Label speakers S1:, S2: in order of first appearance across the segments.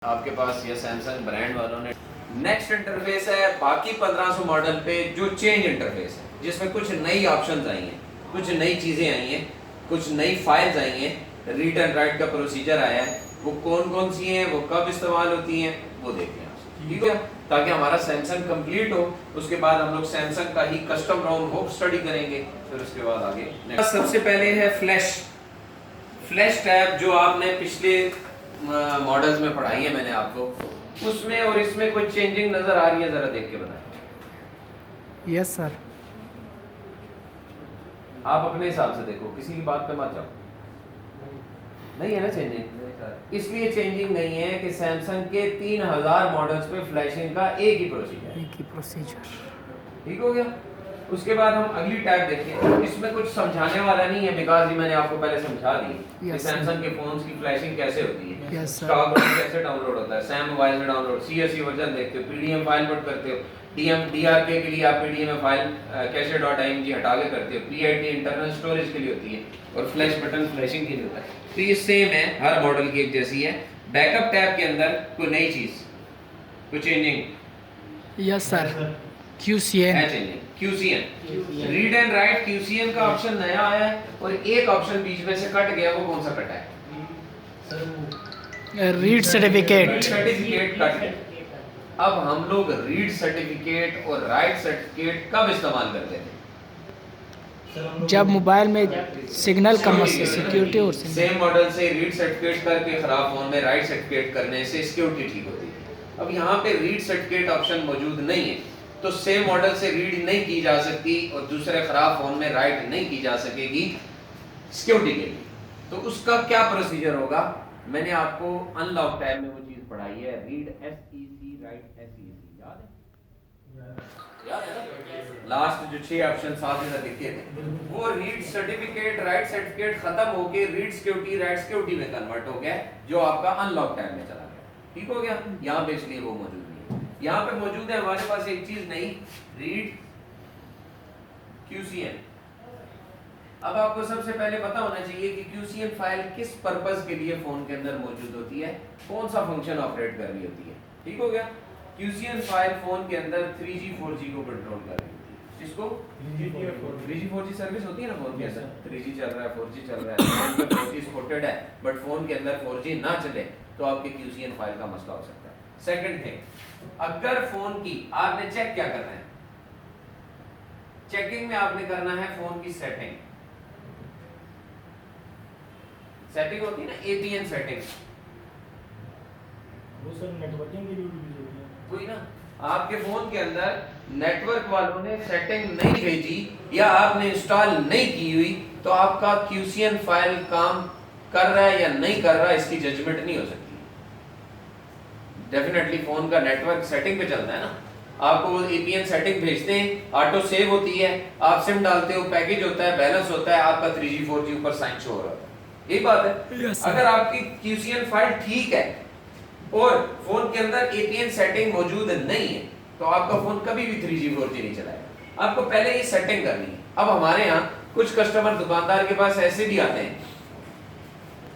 S1: आपके पास ये Samsung brand वालों ने नेक्स्ट इंटरफेस है बाकी 1500 मॉडल पे जो चेंज इंटरफेस है जिसमें कुछ नई ऑप्शंस आई हैं, कुछ नई चीज़ें आई हैं, कुछ नई फाइल्स आई हैं, रीड एंड राइट का प्रोसीजर आया है। वो कौन कौन सी हैं, वो कब इस्तेमाल होती हैं, वो देखते हैं। ठीक है, ताकि हमारा सैमसंग कंप्लीट हो। उसके बाद हम लोग सैमसंग का ही कस्टम राउंड होप स्टडी करेंगे, फिर उसके बाद आगे। सबसे पहले है फ्लैश टैब जो आपने पिछले मॉडल्स में पढ़ाई है मैंने आपको, उसमें और इसमें कोई चेंजिंग नजर आ रही है? जरा देख के बताएं।
S2: Yes sir.
S1: आप अपने हिसाब से देखो, किसी की बात पे मत जाओ। नहीं है ना चेंजिंग? इसलिए चेंजिंग नहीं है कि सैमसंग के 3000 मॉडल्स पे फ्लैशिंग का एक ही प्रोसीजर। ठीक हो गया। उसके बाद हम अगली टैब देखें। इसमें कुछ समझाने वाला नहीं है, बिकॉज ये मैंने आपको पहले समझा दी कि सैमसंग के फोन्स की फ्लैशिंग कैसे होती है, स्टॉक कैसे डाउनलोड होता है, सैम मोबाइल में डाउनलोड, सीएससी वर्जन देखते हो, पीडीएम फाइल पुट करते हो, डीआरके के लिए आप पीडीएम फाइल कैशे.img हटा के करते हो, पीआईटी इंटरनल स्टोरेज के लिए होती है, और फ्लैश बटन फ्लैशिंग के लिए होता है। तो ये सेम है, हर मॉडल की एक जैसी है। बैकअप टैब के अंदर कोई नई चीज, कोई changing?
S2: Yes sir. QCN
S1: read and right QCN का ऑप्शन नया आया है, और एक ऑप्शन बीच में से कट गया। वो कौन सा कटा है?
S2: रीड सर्टिफिकेट
S1: कट गया। अब हम लोग रीड सर्टिफिकेट और राइट सर्टिफिकेट कब इस्तेमाल करते थे?
S2: जब मोबाइल में सिग्नल का मसला, सिक्योरिटी और
S1: सेम मॉडल से रीड सर्टिफिकेट करके खराब फोन में राइट सर्टिफिकेट करने से सिक्योरिटी ठीक होती है। अब यहाँ पे रीड सर्टिफिकेट ऑप्शन मौजूद नहीं है, तो सेम मॉडल से रीड नहीं की जा सकती और दूसरे खराब फोन में राइट नहीं की जा सकेगी सिक्योरिटी के लिए। तो उसका क्या प्रोसीजर होगा? मैंने आपको अनलॉक टैब में वो चीज पढ़ाई है, रीड SEC राइट SEC, याद है ना? लास्ट जो 6 ऑप्शन साथ में लिखे थे, वो रीड सर्टिफिकेट राइट सर्टिफिकेट खत्म होके रीड सिक्योरिटी राइट सिक्योरिटी में कन्वर्ट हो गया, जो आपका अनलॉक टैब में चला गया। ठीक हो गया। यहाँ पे इसलिए वो मौजूद नहीं है। यहाँ पे मौजूद है हमारे पास एक चीज नहीं, रीड QCN। अब आपको सबसे पहले पता होना चाहिए कि QCN फाइल किस पर्पस के लिए फोन के अंदर मौजूद होती है, कौन सा फंक्शन ऑपरेट कर रही होती है। ठीक हो गया। QCN फाइल फोन के अंदर 3G 4G को कंट्रोल कर रही होती है। जिसको 3G 4G सर्विस होती है ना फोन के अंदर, 3G चल रहा है, 4G चल रहा है, फोन पे 4G सपोर्टेड है, बट फोन के अंदर 4G ना चले तो आपके QCN फाइल का मसला हो सकता है। सेकंड थिंग, अगर फोन की आपने चेक क्या करना है, चेकिंग में आपने करना है फोन की सेटिंग होती है ना, APN सेटिंग।
S3: वो सर नेटवर्किंग के लिए यूज होती है।
S1: कोई ना, आपके फोन के अंदर नेटवर्क वालों ने सेटिंग नहीं भेजी या आपने इंस्टॉल नहीं की हुई, तो आपका QCN फाइल काम कर रहा है या नहीं कर रहा है इसकी जजमेंट नहीं हो सकती। डेफिनेटली फोन का नेटवर्क सेटिंग पे चलता है ना, आपको वो APN सेटिंग भेजते हैं, ऑटो सेव होती है, आप सिम डालते हो, पैकेज होता है, बैलेंस होता है, आपका 3G 4G ऊपर साइन शो हो रहा है। यही बात है। अगर आपकी QCN फाइल ठीक है और फोन के अंदर APN सेटिंग मौजूद नहीं है, तो आपका फोन कभी भी 3G 4G नहीं चलाएगा। आपको पहले ये सेटिंग करनी है। अब हमारे यहाँ कुछ कस्टमर दुकानदार के पास ऐसे भी आते हैं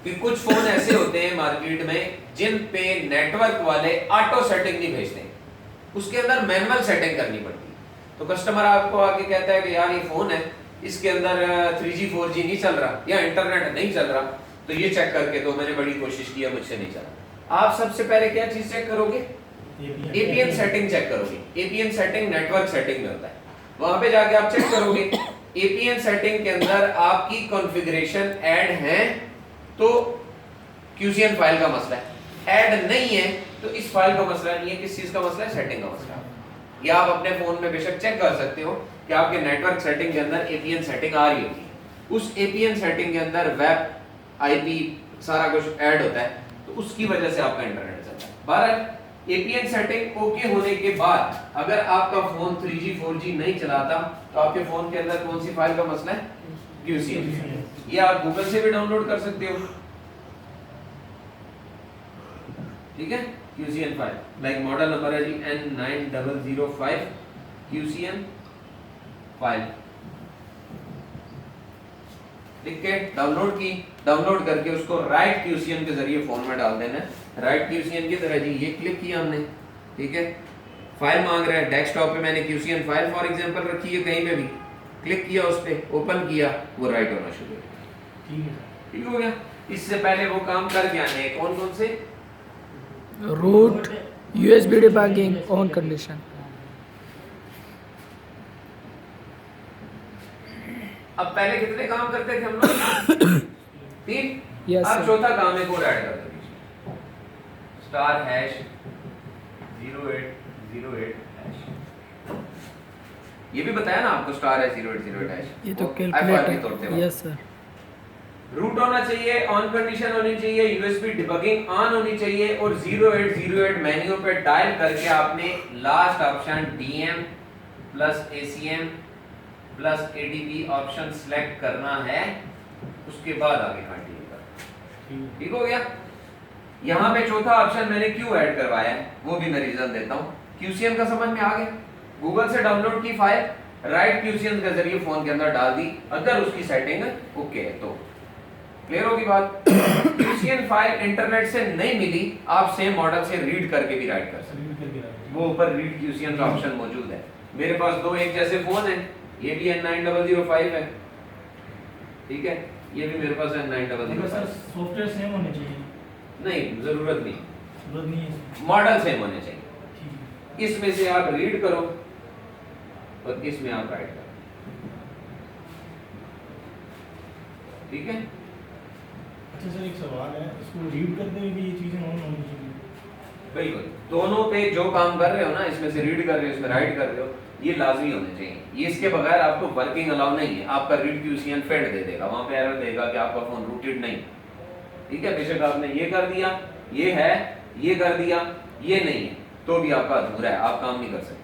S1: कि कुछ फोन ऐसे होते हैं मार्केट में जिन पे नेटवर्क वाले ऑटो सेटिंग नहीं भेजते, उसके अंदर मैनुअल सेटिंग करनी पड़ती है। तो कस्टमर आपको आके कहता है कि यार ये फोन है, इसके अंदर 3G 4G नहीं चल रहा या इंटरनेट नहीं चल रहा, तो ये चेक करके दो, मैंने बड़ी कोशिश की, मुझसे नहीं चला। आप सबसे पहले क्या चीज चेक करोगे? APN सेटिंग चेक करोगे। APN सेटिंग नेटवर्क सेटिंग में होता है, वहां पे जाके आप चेक करोगे APN सेटिंग के अंदर आपकी कॉन्फ़िगरेशन ऐड है तो QCN फाइल का मसला है, ऐड नहीं है तो इस फाइल का मसला नहीं है। किस चीज का मसला है? सेटिंग का मसला है। या आप अपने फोन में बेशक चेक कर सकते हो कि आपके नेटवर्क सेटिंग के अंदर APN सेटिंग आ रही होती है, उस APN सेटिंग के अंदर वेब IP सारा कुछ ऐड होता है, तो उसकी वजह से आपका इंटरनेट चलता है। बहरहाल APN सेटिंग ओके होने के बाद अगर आपका फोन 3G 4G नहीं चलाता, तो आपके फोन के अंदर कौन सी फाइल का मसला है? QCN। ये आप गूगल से भी डाउनलोड कर सकते हो। ठीक है, QCN file, like model number है जी N9005 QCN फाइल, लिख के डाउनलोड की, डाउनलोड करके उसको राइट QCN के जरिए फोन में डाल देना है। राइट QCN की तरह जी, ये क्लिक किया हमने, ठीक है, फाइल मांग रहा है, डेस्कटॉप पे मैंने QCN फाइल फॉर एग्जांपल रखी है, कहीं पे भी क्लिक किया, उस पे ओपन किया, वो राइट होना शुरू हो गया।
S3: ठीक है
S1: ठीक हो गया। इससे पहले वो काम कर के आने हैं, कौन कौन से?
S2: Root, USB debugging, on condition.
S1: अब पहले कितने काम करते थे हम लोग? 3।
S2: Yes,
S1: अब
S2: sir.
S1: चौथा काम है, कोड ऐड कर दो, स्टार हैश 0808 हैश। ये भी बताया ना आपको, स्टार है 0808 हैश,
S2: ये तो
S1: FR के तौर पे
S2: कैलकुलेटर।
S1: बात।
S2: Yes sir.
S1: रूट होना चाहिए, ऑन कंडीशन होनी चाहिए, यूएसबी डिबगिंग ऑन होनी चाहिए, और 0808 मेन्यू पे डायल करके आपने last option DM plus ACM plus ADB option select करना है, उसके बाद आगे कंटिन्यू करना। ठीक हो गया। यहाँ पे चौथा ऑप्शन मैंने क्यों ऐड करवाया है, वो भी मैं रीजन देता हूँ। QCN का समझ में आ गया, गूगल से डाउनलोड की फाइल राइट QCN के जरिए फोन के अंदर डाल दी, अगर उसकी सेटिंग ओके है तो। क्लियर होगी बात? QCN फाइल इंटरनेट से नहीं मिली, आप सेम मॉडल से रीड करके भी राइट कर सकते हैं, वो ऊपर रीड QCN का ऑप्शन मौजूद है। मेरे पास दो एक जैसे फोन है, ये भी N9005 है, ठीक है, ये भी मेरे पास N9005।
S3: सॉफ्टवेयर सेम होने चाहिए?
S1: नहीं, जरूरत नहीं,
S3: जरूरत नहीं है,
S1: मॉडल सेम होने चाहिए।
S3: ठीक है।
S1: इसमें से आप रीड करो और इसमें आप राइट करो, ठीक है।
S3: अच्छा सर, एक सवाल है, इसको रीड करते हुए भी ये चीजें ऑन होनी चाहिए?
S1: बिल्कुल, दोनों पे जो काम कर रहे हो ना, इसमें से रीड कर रहे हो, इसमें राइट कर रहे हो, ये लाजमी होने चाहिए। ये इसके बगैर आपको वर्किंग अलाउ नहीं है। आपका रीड QCN फेल्ड दे देगा, वहां पे एरर देगा कि आपका फोन रूटेड नहीं, ठीक है। बेशक आपने ये कर दिया, ये है, ये कर दिया, ये नहीं है, तो भी आपका अधूरा है, आप काम नहीं कर सकते।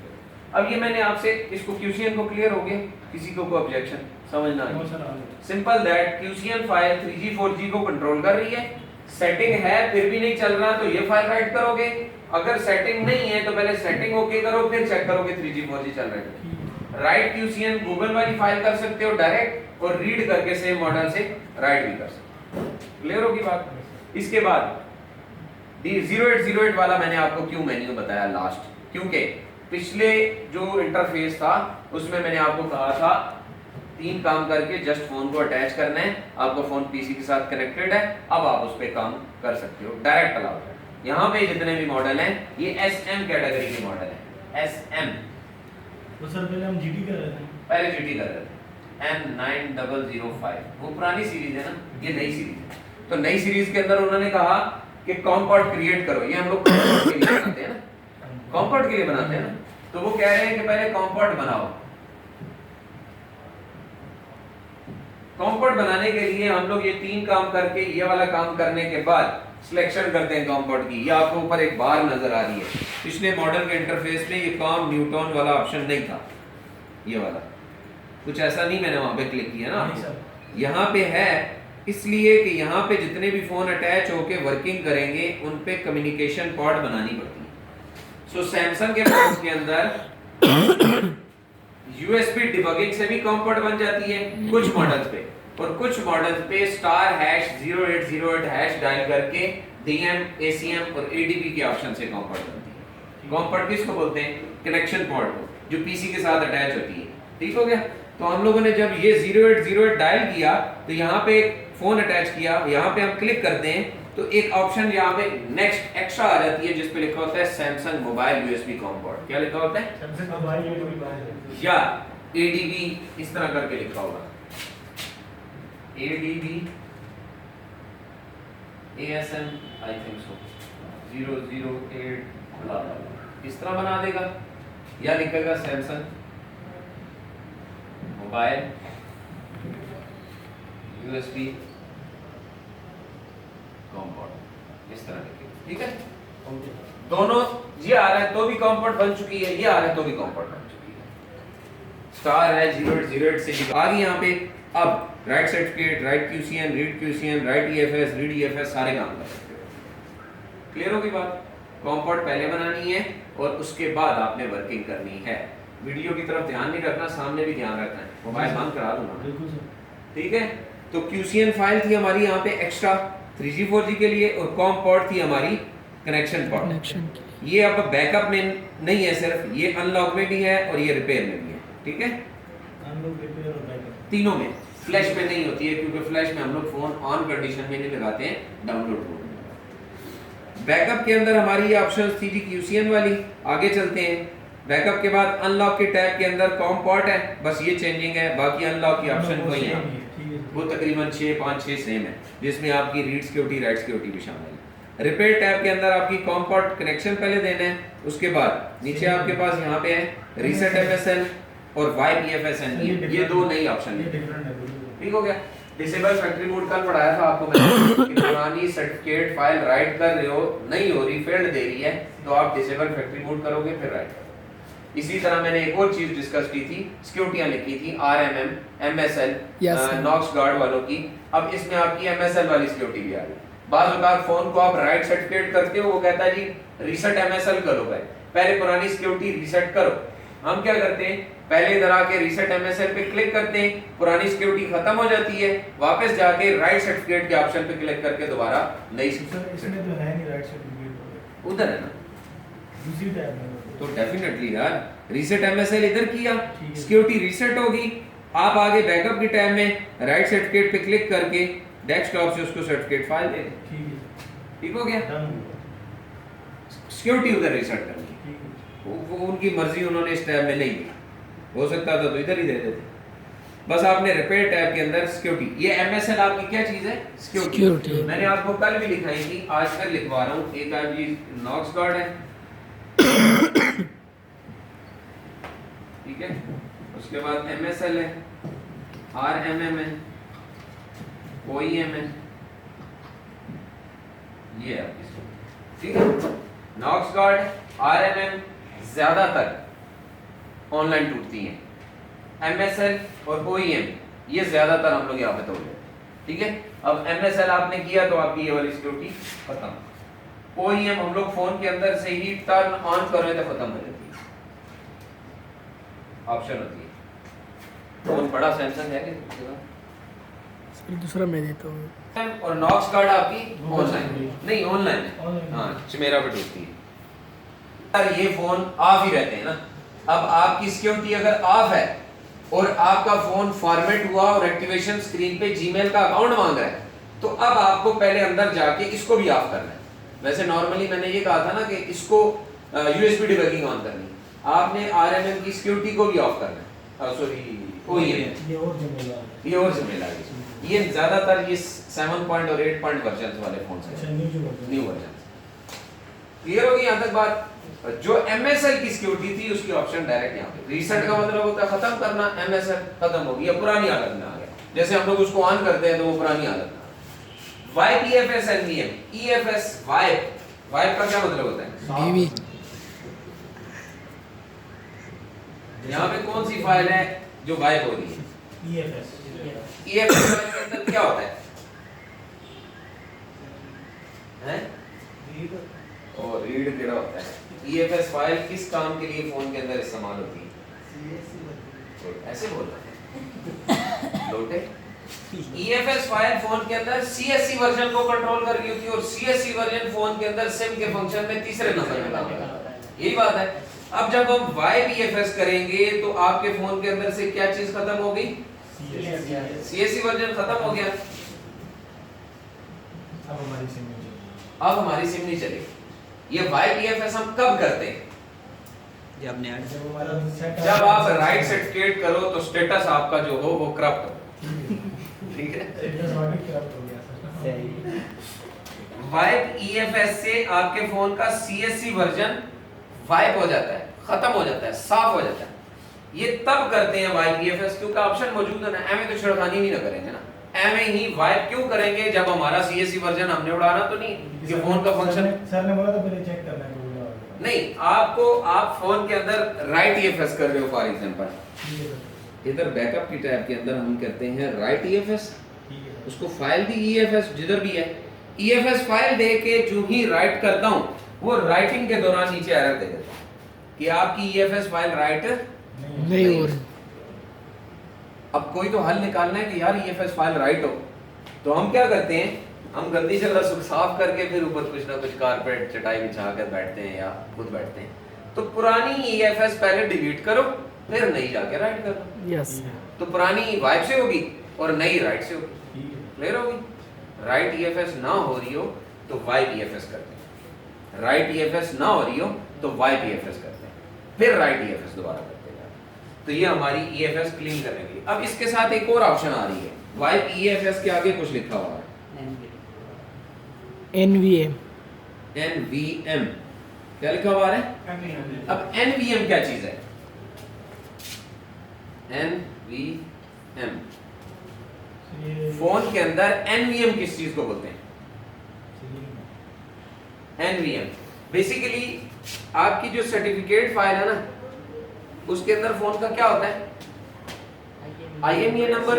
S1: अब ये मैंने आपसे इसको QCN को क्लियर हो गया, किसी को कोई ऑब्जेक्शन समझना
S3: हाँ
S1: है?
S3: सर, आ गया।
S1: Simple that, QCN file 3G 4G को कंट्रोल कर रही है, सेटिंग है फिर भी नहीं चल रहा, तो ये फाइल राइट करोगे। अगर सेटिंग नहीं है तो पहले सेटिंग ओके करो, फिर चेक करोगे 3G 4G चल रहा है। राइट QCN गूगल वाली फाइल कर सकते हो डायरेक्ट, और रीड करके सेम मॉडल से राइट भी कर सकते हो। क्लियर होगी बात? इसके बाद 0808 वाला मैंने आपको क्यों मेन्यू बताया लास्ट, क्योंकि पिछले जो इंटरफेस था उसमें मैंने आपको कहा था 3 काम करके जस्ट फोन को अटैच करना है, आपका फोन पीसी के साथ कनेक्टेड है, अब आप उस पर काम कर सकते हो, डायरेक्ट अलाउड है। यहाँ पे जितने भी मॉडल हैं ये SM कैटेगरी के मॉडल हैं, SM।
S3: तो सर पहले हम GT कर रहे थे,
S1: पहले GT कर रहे थे, N9005, वो पुरानी सीरीज है ना, ये नई सीरीज है। तो नई सीरीज के अंदर उन्होंने कहा कि कॉम्पोर्ट क्रिएट करो, ये हम लोग कॉम्पोर्ट के लिए बनाते हैं ना, कॉम्पोर्ट के लिए बनाते हैं ना, तो वो कह रहे हैं कि पहले कॉम्पोर्ट बनाओ। कॉम्पोर्ट बनाने के लिए हम लोग ये 3 काम करके, ये वाला काम करने के बाद सिलेक्शन करते हैं कॉम्पोर्ट की। ये आपको ऊपर एक बार नजर आ रही है, पिछले मॉडल के इंटरफेस में ये कॉम न्यूटन वाला ऑप्शन नहीं था, ये वाला कुछ ऐसा नहीं, मैंने वहां पे क्लिक किया ना,
S3: नहीं सर।
S1: यहाँ पे है, इसलिए कि यहाँ पे जितने भी फोन अटैच होके वर्किंग करेंगे उन पे कम्युनिकेशन पॉड बनानी पड़ती है। सो सैमसंग के फोन के अंदर USB डिबगिंग से भी कॉम्पोर्ट बन जाती है कुछ मॉडल्स पे, और कुछ मॉडल्स पे स्टार हैश 0808 हैश डायल करके DM ACM और ADB के ऑप्शन से कॉम्पोर्ट बनती है। कॉम्पोर्ट किसको बोलते हैं? कनेक्शन पॉड को, जो पीसी के साथ अटैच होती है। ठीक हो गया। तो हम लोगों ने जब ये 0808 डायल किया तो यहाँ पे फोन अटैच किया, यहाँ पे हम क्लिक करते हैं तो एक ऑप्शन यहाँ पे नेक्स्ट एक्स्ट्रा आ जाती है, जिस पे लिखा होता है सैमसंग मोबाइल USB कॉम्पोर्ट। क्या लिखा होता है?
S3: सैमसंग मोबाइल USB
S1: या ADB, इस तरह करके लिखा होगा, ADB ASM I think so 008 blah blah blah, इस तरह बना देगा, या लिखेगा सैमसंग मोबाइल USB कॉम्पोर्ट, इस तरह लिखेगा। ठीक है, दोनों ये आ रहा है तो भी कॉम्पोर्ट बन चुकी है, ये आ रहा है तो भी कॉम्पोर्ट बन चुकी है। स्टार है 0808 से आ गई यहाँ पे। अब right certificate, right QCN, read QCN, right EFS, read EFS सारे काम कर सकते हो। क्लियर होगी बात? कॉम्पोर्ट पहले बनानी है और उसके बाद आपने वर्किंग करनी है। वीडियो की तरफ ध्यान नहीं रखना, सामने भी ध्यान रखना है। मोबाइल बंद करा दूंगा,
S3: बिल्कुल सर।
S1: ठीक है। तो QCN फाइल थी हमारी यहाँ पे एक्स्ट्रा 3G 4G के लिए, और कॉम पोर्ट थी हमारी कनेक्शन पार्ट।
S2: कनेक्शन की
S1: ये अब बैकअप में नहीं है, सिर्फ ये अनलॉक में भी है और ये रिपेयर में भी है, ठीक है,
S3: अनलॉक रिपेयर और बैकअप
S1: तीनों में। फ्लैश में नहीं होती है क्योंकि फ्लैश में हम लोग फोन ऑन कंडीशन में नहीं लगाते हैं, डाउनलोड मोड में। बैकअप के अंदर हमारी ये ऑप्शन थी जी QCN वाली। आगे चलते हैं। बैकअप के बाद अनलॉक के टैब के अंदर कॉम पॉट है, बस ये चेंजिंग है, बाकी अनलॉक की ऑप्शन कोई है वो तकरीबन 6-5-6 सेम है, जिसमें आपकी रीड सिक्योरिटी राइट सिक्योरिटी भी शामिल है। रिपेयर टैब के अंदर आपकी कॉम पॉट कनेक्शन पहले देना है, उसके बाद नीचे आपके पास यहाँ पे है रीसेट MSL और वाइप EFSN, ये दो नई ऑप्शन है,
S3: डिफरेंट है बिल्कुल।
S1: ठीक हो गया। डिसेबल फैक्ट्री मोड कल पढ़ाया था आपको मैंने कि पुरानी सर्टिफिकेट फाइल राइट कर रहे हो, नहीं हो रही, फेल्ड दे रही है, तो आप डिसेबल फैक्ट्री मोड करोगे फिर राइट करोगे। इसी तरह मैंने एक और चीज डिस्कस की थी, सिक्योरिटियां लिखी थी RMM MSL नॉक्स गार्ड वालों की। अब इसमें आपकी MSL वाली सिक्योरिटी भी आ गई। बाज़ औक़ात फोन को आप राइट सर्टिफिकेट करते हो, वो कहता है जी रीसेट MSL करो, भाई पहले पुरानी सिक्योरिटी रीसेट करो। हम क्या करते हैं, पहले इधर आके रीसेट MSL पे क्लिक करते हैं, पुरानी सिक्योरिटी खत्म हो जाती है, वापस जाके राइट सर्टिफिकेट के ऑप्शन पे क्लिक करके दोबारा नई
S3: सर इसमें तो है नहीं राइट सर्टिफिकेट,
S1: उधर है ना,
S3: दूसरी टैब में
S1: तो डेफिनेटली यार रीसेट MSL इधर किया,
S3: ठीक है।
S1: सिक्योरिटी रीसेट होगी, आप आगे बैकअप के टाइम में राइट सर्टिफिकेट पे क्लिक करके डेस्कटॉप से उसको सर्टिफिकेट फाइल दे दें,
S3: ठीक है,
S1: ठीक हो गया।
S3: डन हुआ,
S1: सिक्योरिटी उधर रीसेट करनी,
S3: ठीक है।
S1: वो उनकी मर्जी, उन्होंने इस टैब में नहीं दी, हो सकता था तो इधर ही दे देते। बस आपने रिपेयर टैब के अंदर सिक्योरिटी, ये MSL आपकी क्या चीज है,
S2: सिक्योरिटी।
S1: मैंने आपको कल भी लिखाई थी, आज फिर लिखवा रहा हूँ। एक आप ये नॉक्स गार्ड है, ठीक है, उसके बाद MSL है, RMM है, OEM है, ये है आपकी सिक्योरिटी, ठीक है। नॉक्स गार्ड RMM ज्यादातर ऑनलाइन टूटती हैं, MSL और OEM ये ज्यादातर हम लोग यहाँ पे तोड़ लेते हैं, ठीक है। अब MSL आपने किया तो आपकी ये वाली सिक्योरिटी खत्म। OEM हम लोग फोन के अंदर से ही टर्न ऑन कर रहे थे, खत्म हो जाती है, ऑप्शन होती है। फोन बड़ा सैमसंग है कि
S2: दूसरा मैं देता हूँ।
S1: और नॉक्स गार्ड आपकी ऑनलाइन नहीं, ऑनलाइन है,
S3: Online।
S1: हाँ चमेरा पे टूटती है। यार ये फोन ऑफ ही रहते हैं ना, अब आपकी सिक्योरिटी अगर ऑफ है और आपका फोन फॉर्मेट हुआ और एक्टिवेशन स्क्रीन पे जीमेल का अकाउंट मांग रहा है, तो अब आपको पहले अंदर जाके इसको भी ऑफ करना है। वैसे नॉर्मली मैंने ये कहा था ना कि इसको USB डिबगिंग ऑन करनी है, आपने RMM की सिक्योरिटी को भी ऑफ करना है, सॉरी OEM
S3: ये और जिम्मेदार है।
S1: ये और जिम्मेदारी है। ये ज्यादातर ये 7 और 8 वर्जन वाले फोन
S3: अच्छा
S1: है,
S3: न्यू
S1: वर्जन। क्लियर होगी यहाँ तक बात। जो MSL की सिक्योरिटी थी उसकी ऑप्शन डायरेक्ट यहाँ पे, रीसेट का मतलब होता है खत्म करना, MSL खत्म हो गया, पुरानी हालत में आ गया, जैसे हम लोग उसको ऑन करते हैं तो वो पुरानी हालत में। Wipe EFS NVM EFS wipe का क्या मतलब होता है,
S2: बीवी
S1: यहाँ पे कौन सी फाइल है जो वाइप हो रही है,
S3: EFS
S1: EFS फाइल के अंदर क्या होता है, हैं? और रीड केड़ा होता है। EFS फाइल किस काम के लिए फोन के अंदर इस्तेमाल होती है, ऐसे बोल रहे हैं लोटे। EFS फाइल फोन के अंदर CSC वर्जन को कंट्रोल कर रही होती है और CSC वर्जन फोन के अंदर सिम के फंक्शन में तीसरे नंबर पे काम करता है, यही बात है। अब जब हम वाइप EFS करेंगे तो आपके फोन के अंदर से क्या चीज खत्म हो गई, CSC वर्जन खत्म हो गया,
S3: अब हमारी सिम में
S1: अब हमारी सिम नहीं चलेगी। ये वाइप EFS हम कब करते हैं,
S3: जब हमारा सेट
S1: जब आप राइट सर्टिफिकेट करो तो स्टेटस आपका जो हो वो करप्ट हो, ठीक है।
S3: स्टेटस ऑडिट करप्ट हो गया सर।
S1: वाइप EFS से आपके फोन का CSC वर्जन वाइप हो जाता है, खत्म हो जाता है, साफ हो जाता है। ये तब करते हैं वाइप EFS क्योंकि ऑप्शन मौजूद है ना, एम तो छिड़खानी भी ना करेंगे ना, एम ही वाइप क्यों करेंगे जब हमारा CSC वर्जन हमने उड़ाना तो नहीं, कि फोन का फंक्शन
S3: सर ने बोला था पहले चेक करना है बोला होगा।
S1: नहीं, आपको आप फोन के अंदर राइट EFS कर रहे हो फॉर एग्जांपल,
S3: ठीक है सर,
S1: इधर बैकअप की टैब के अंदर हम करते हैं राइट EFS,
S3: ठीक है
S1: उसको फाइल दी EFS जिधर भी है, EFS फाइल दे के जो ही राइट करता हूं वो राइटिंग के दौरान नीचे एरर दे देता हूं कि आपकी EFS फाइल राइट
S2: नहीं हो रही।
S1: अब कोई तो हल निकालना है कि यार EFS फाइल राइट हो, तो हम क्या करते हैं हम गंदी जगह साफ करके फिर ऊपर कुछ ना कुछ कारपेट चटाई बिछा कर बैठते हैं या खुद बैठते हैं। तो पुरानी ईएफएस पहले डिलीट करो, फिर नई जाके राइट करो।
S2: यस
S1: तो पुरानी वाइप से होगी और नई राइट से होगी,
S3: ठीक है।
S1: क्लियर होगी। राइट ईएफएस ना हो रही हो तो वाइप ईएफएस करते हैं, राइट ईएफएस ना हो रही हो तो वाइप ईएफएस करते हैं, फिर राइट ईएफएस दोबारा करते हैं। तो ये हमारी ईएफएस क्लीन करने के लिए। अब इसके साथ एक और ऑप्शन आ रही है, वाइप ईएफएस के आगे कुछ लिखा हुआ है
S2: NVM।
S1: NVM, क्या लिखा हुआ है? अब NVM क्या चीज है? NVM,
S3: ये
S1: फोन के अंदर NVM किस चीज को बोलते हैं? NVM बेसिकली आपकी जो सर्टिफिकेट फाइल है ना, उसके अंदर फोन का क्या होता है? IMEI नंबर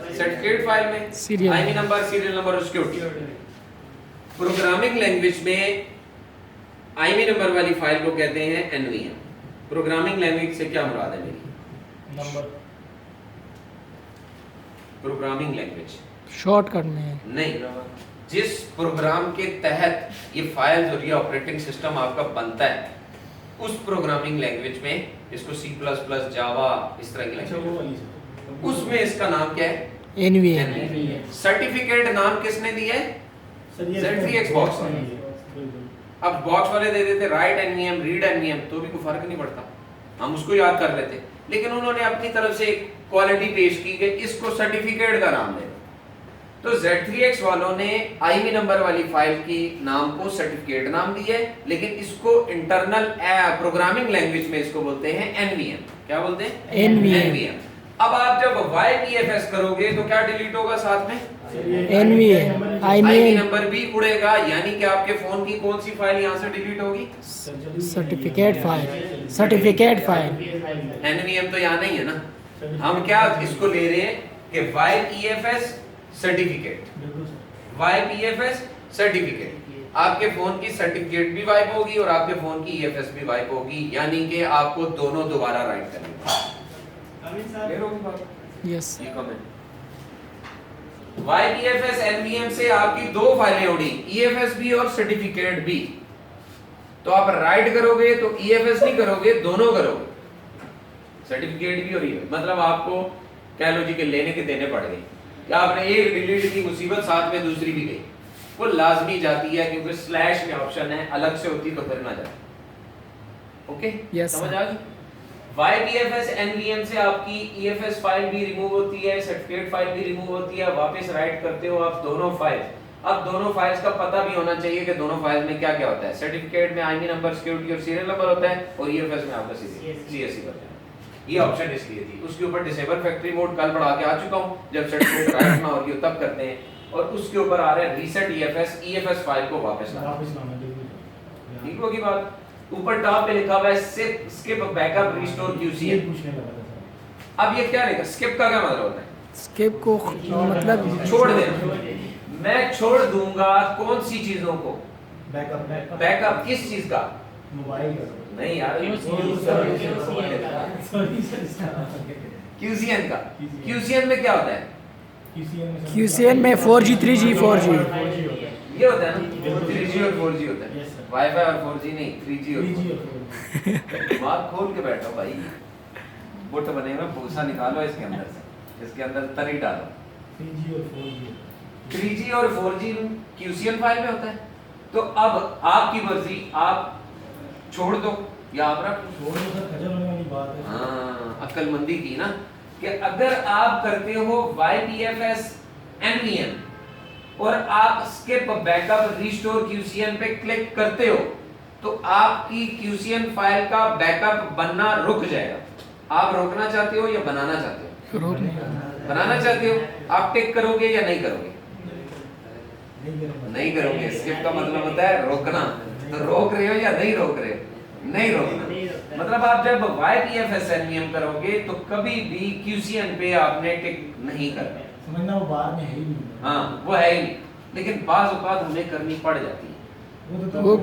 S1: सर्टिफिकेट फाइल में,
S2: Serial
S1: IMEI number, serial number और सिक्योरिटी। प्रोग्रामिंग लैंग्वेज में IMEI नंबर वाली फाइल को कहते हैं NVM। प्रोग्रामिंग लैंग्वेज से क्या मुराद है मेरी?
S3: नंबर
S1: प्रोग्रामिंग लैंग्वेज
S2: शॉर्टकट में
S1: नहीं, जिस प्रोग्राम के तहत ये फाइल और ये ऑपरेटिंग सिस्टम आपका बनता है, उस प्रोग्रामिंग लैंग्वेज में, इसको C++, जावा, इस तरह की
S3: अच्छा वो
S1: लैंग्वेज,
S3: वाली सर।
S1: उसमें इसका नाम क्या है?
S2: NVM।
S1: सर्टिफिकेट नाम किसने दिया है?
S3: सर ये
S1: Z3X बॉक्स वाले।
S3: बिल्कुल।
S1: अब बॉक्स वाले दे देते राइट NVM, रीड NVM, तो भी कोई फर्क नहीं पड़ता, हम उसको याद कर लेते। लेकिन उन्होंने अपनी तरफ से एक क्वालिटी पेश की कि इसको सर्टिफिकेट का नाम दे। तो Z3X वालों ने IMEI नंबर वाली फाइल की नाम को सर्टिफिकेट नाम दिया है, लेकिन इसको इंटरनल प्रोग्रामिंग लैंग्वेज में इसको बोलते हैं NVM। क्या बोलते हैं?
S2: NVM।
S1: अब आप जब YPFS करोगे तो क्या डिलीट होगा साथ में?
S2: NVM
S1: IMEI
S2: IMEI
S1: नंबर भी उड़ेगा, यानी कि आपके फोन की कौन सी फाइल यहाँ से डिलीट होगी?
S2: Certificate file, certificate file.
S1: NVM तो यहाँ नहीं है ना, हम क्या इसको ले रहे हैं कि YPFS सर्टिफिकेट,
S3: बिल्कुल सर।
S1: YPFS सर्टिफिकेट, आपके फोन की सर्टिफिकेट भी वाइप होगी और आपके फोन की EFS भी वाइप होगी, यानी कि आपको दोनों दोबारा राइट करनी पड़ेगी। क्लियर होगी बात?
S2: यस
S1: ये कमेंट YPFS NVM से आपकी दो फाइलें उड़ी, EFS भी और सर्टिफिकेट भी। तो आप राइट करोगे तो EFS नहीं करोगे, दोनों करोगे, सर्टिफिकेट भी और EFS। मतलब आपको कह लो जी के लेने के देने पड़ गए, कि आपने एक डिलीट की मुसीबत, साथ में दूसरी भी गई। वो लाजमी जाती है क्योंकि स्लैश में ऑप्शन है, अलग से होती तो फिर ना जाती। ओके,
S2: Yes,
S1: समझ
S2: sir.
S1: आ गई? YPFS NVM से आपकी EFS फाइल भी रिमूव होती है, सर्टिफिकेट फाइल भी रिमूव होती है, वापस राइट करते हो आप दोनों फाइल। अब दोनों फाइल्स का पता भी होना चाहिए कि दोनों फाइल्स में क्या क्या होता है। सर्टिफिकेट में IMEI नंबर, सिक्योरिटी और सीरियल नंबर होता है, और EFS में आपका CSC होता है। ये ऑप्शन इसलिए थी। उसके ऊपर डिसेबल फैक्ट्री मोड कल पढ़ा के आ चुका हूं, जब सर्टिफिकेट राइट ना हो रही हो तब करते हैं। और उसके ऊपर आ रहा है रीसेट EFS फाइल को वापस लाना।
S3: वापस लाना बिल्कुल।
S1: ठीक होगी बात? ऊपर टॉप पे लिखा हुआ है स्किप बैकअप रिस्टोर
S3: ये
S1: QCM।
S3: पूछने लगा था सर।
S1: अब ये क्या लिखा? स्किप का क्या मतलब होता है?
S2: स्किप को मतलब
S1: छोड़ देना। मैं छोड़ दूंगा कौन सी चीजों को?
S3: बैकअप
S1: बैकअप किस चीज का?
S3: मोबाइल का।
S1: नहीं यार,
S3: सॉरी सर।
S1: QCM का। QCM में क्या होता है?
S2: QCM में 4G 3G 4G
S1: ये होता है ना, 3G और 4G होता है।
S3: Yes, sir.
S1: वाईफाई और 4G नहीं, 3G और 4G। दिमाग खोल के बैठो भाई, बुट बनेगा, भूसा निकालो इसके अंदर से, इसके अंदर तरी डालो। 3G और 4G QCM फाइल में होता है। तो अब आपकी मर्जी, आप छोड़ दो या आप रख दो। हाँ, अक्लमंदी की ना, कि अगर आप करते हो YPFS NVM और आप स्किप बैकअप रिस्टोर QCM पे क्लिक करते हो, तो आपकी QCM फाइल का बैकअप बनना रुक जाएगा। आप रोकना चाहते हो या बनाना चाहते हो? बनाना चाहते हो, आप टिक करोगे या नहीं करोगे? नहीं करोगे। स्किप का मतलब होता है रोकना। तो रोक रहे हो या नहीं रोक रहे हो? नहीं रोकना। मतलब आप जब YPFS NVM करोगे तो कभी भी QCM पे आपने टिक नहीं करना।
S3: समझना वो बाहर में है ही नहीं।
S1: हाँ, वो है ही नहीं, लेकिन बाज़ औक़ात हमें करनी पड़ जाती है।
S2: वो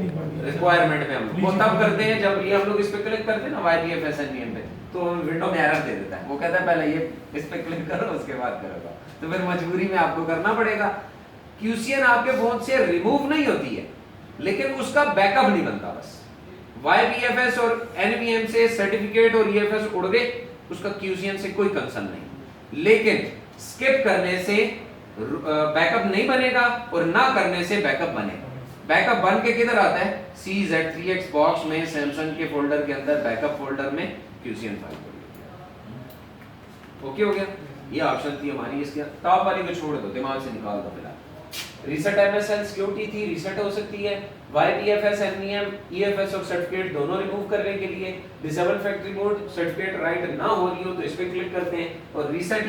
S1: रिक्वायरमेंट में हम वो तब करते हैं जब ये हम लोग इस पे क्लिक करते हैं ना YPFS NVM पे, तो विंडो में एरर दे देता है। वो कहता है पहले ये इस पे क्लिक करो उसके बाद करोगा, तो फिर मजबूरी में आपको करना पड़ेगा। QCN आपके फोन से रिमूव नहीं होती है, लेकिन उसका बैकअप नहीं बनता। बस YPFS और NVM से सर्टिफिकेट और EFS उड़ गए, उसका QCN से कोई कंसर्न नहीं। लेकिन स्किप करने से बैकअप नहीं बनेगा और ना करने से बैकअप बनेगा। बैकअप बन के किधर आता है? CZ3X बॉक्स में सैमसंग के फोल्डर के अंदर बैकअप फोल्डर में QCN फाइल ओके हो गया। ये ऑप्शन थी हमारी, इसके टॉप वाली को छोड़ दो, दिमाग से निकाल दो फिलहाल। रीसेट MSN सिक्योरिटी थी, रीसेट हो सकती है। YPFS NVM EFS और सर्टिफिकेट दोनों रिमूव करने के लिए disable factory mode certificate right ना हो रही हो तो इस पे क्लिक करते हैं और रीसेट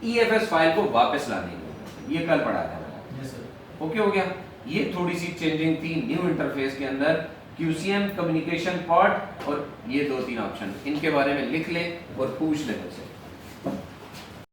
S1: EFS फाइल को वापस लाने के लिए, ये कल पढ़ा था।
S3: Yes sir.
S1: ओके हो गया। ये थोड़ी सी चेंजिंग थी न्यू इंटरफेस के अंदर, QCN कम्युनिकेशन पार्ट और ये 2-3 ऑप्शन, इनके बारे में लिख ले और पूछ ले मुझसे।